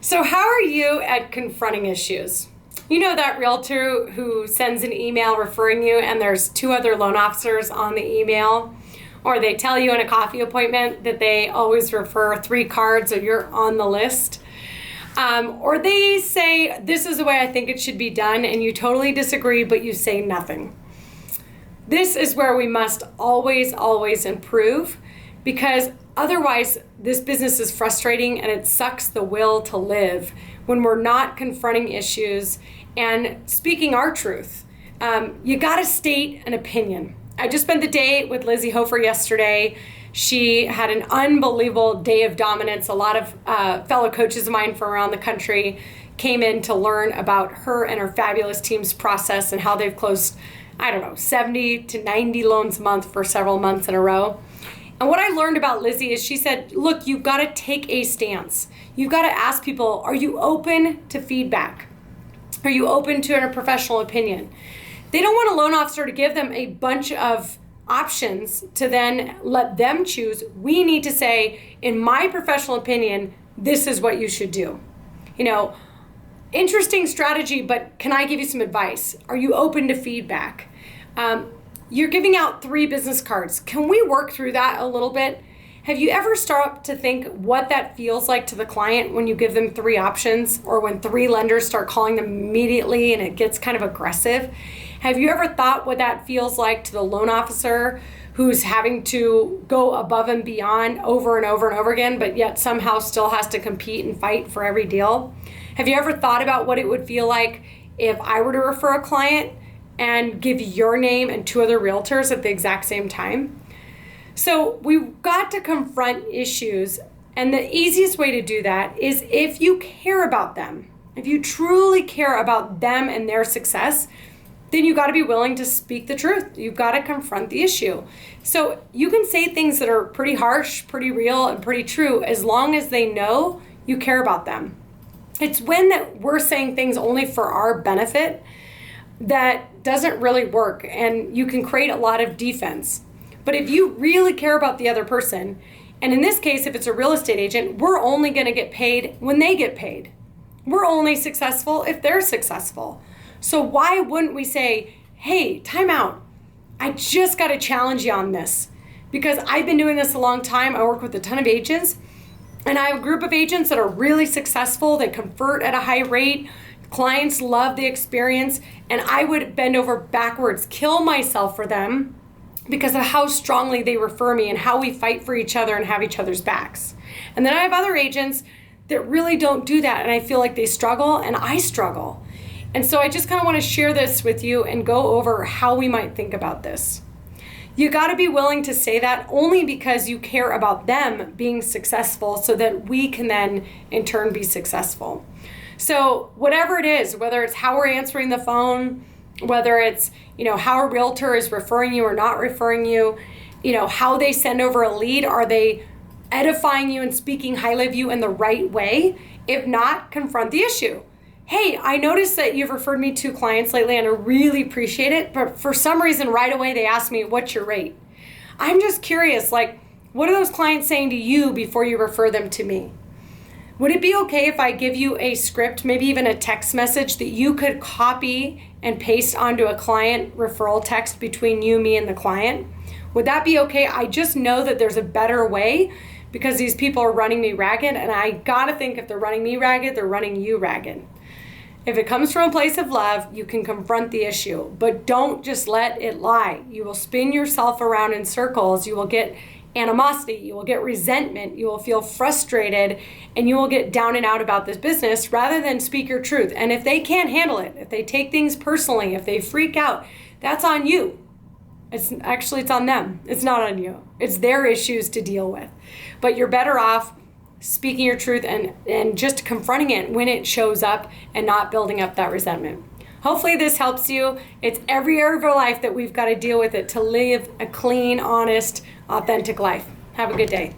So how are you at confronting issues? You know that realtor who sends an email referring you and there's two other loan officers on the email? Or they tell you in a coffee appointment that they always refer 3 cards or you're on the list? Or they say, this is the way I think it should be done, and you totally disagree, but you say nothing. This is where we must always improve, because otherwise this business is frustrating and it sucks the will to live when we're not confronting issues and speaking our truth. You gotta state an opinion. I just spent the day with Lizzie Hofer yesterday. She had an unbelievable day of dominance. A lot of fellow coaches of mine from around the country came in to learn about her and her fabulous team's process and how they've closed, 70 to 90 loans a month for several months in a row. And what I learned about Lizzie is she said, look, you've got to take a stance. You've got to ask people, are you open to feedback? Are you open to a professional opinion? They don't want a loan officer to give them a bunch of options to then let them choose. We need to say, in my professional opinion, this is what you should do. Interesting strategy, but can I give you some advice? Are you open to feedback? You're giving out 3 business cards. Can we work through that a little bit? Have you ever started to think what that feels like to the client when you give them 3 options, or when 3 lenders start calling them immediately and it gets kind of aggressive? Have you ever thought what that feels like to the loan officer who's having to go above and beyond over and over and over again, but yet somehow still has to compete and fight for every deal? Have you ever thought about what it would feel like if I were to refer a client and give your name and 2 other realtors at the exact same time? So we've got to confront issues, and the easiest way to do that is if you care about them. If you truly care about them and their success, then you got to be willing to speak the truth. You've got to confront the issue. So you can say things that are pretty harsh, pretty real, and pretty true, as long as they know you care about them. It's when that we're saying things only for our benefit that doesn't really work, and you can create a lot of defense. But if you really care about the other person, and in this case, if it's a real estate agent, we're only going to get paid when they get paid. We're only successful if they're successful. So why wouldn't we say, hey, time out. I just got to challenge you on this, because I've been doing this a long time. I work with a ton of agents, and I have a group of agents that are really successful. They convert at a high rate. Clients love the experience, and I would bend over backwards, kill myself for them because of how strongly they refer me and how we fight for each other and have each other's backs. And then I have other agents that really don't do that, and I feel like they struggle and I struggle. And so I just kind of want to share this with you and go over how we might think about this. You got to be willing to say that only because you care about them being successful, so that we can then in turn be successful. So whatever it is, whether it's how we're answering the phone, whether it's, how a realtor is referring you or not referring you, how they send over a lead, are they edifying you and speaking highly of you in the right way? If not, confront the issue. Hey, I noticed that you've referred me 2 clients lately and I really appreciate it, but for some reason right away they asked me, what's your rate? I'm just curious, what are those clients saying to you before you refer them to me? Would it be okay if I give you a script, maybe even a text message that you could copy and paste onto a client referral text between you, me, and the client? Would that be okay? I just know that there's a better way, because these people are running me ragged, and I gotta think if they're running me ragged, they're running you ragged. If it comes from a place of love, you can confront the issue, but don't just let it lie. You will spin yourself around in circles. You will get animosity, you will get resentment, you will feel frustrated, and you will get down and out about this business rather than speak your truth. And if they can't handle it, if they take things personally, if they freak out, that's on you. It's on them. It's not on you. It's their issues to deal with. But you're better off speaking your truth and just confronting it when it shows up and not building up that resentment. Hopefully this helps you. It's every area of our life that we've got to deal with it to live a clean, honest, authentic life. Have a good day.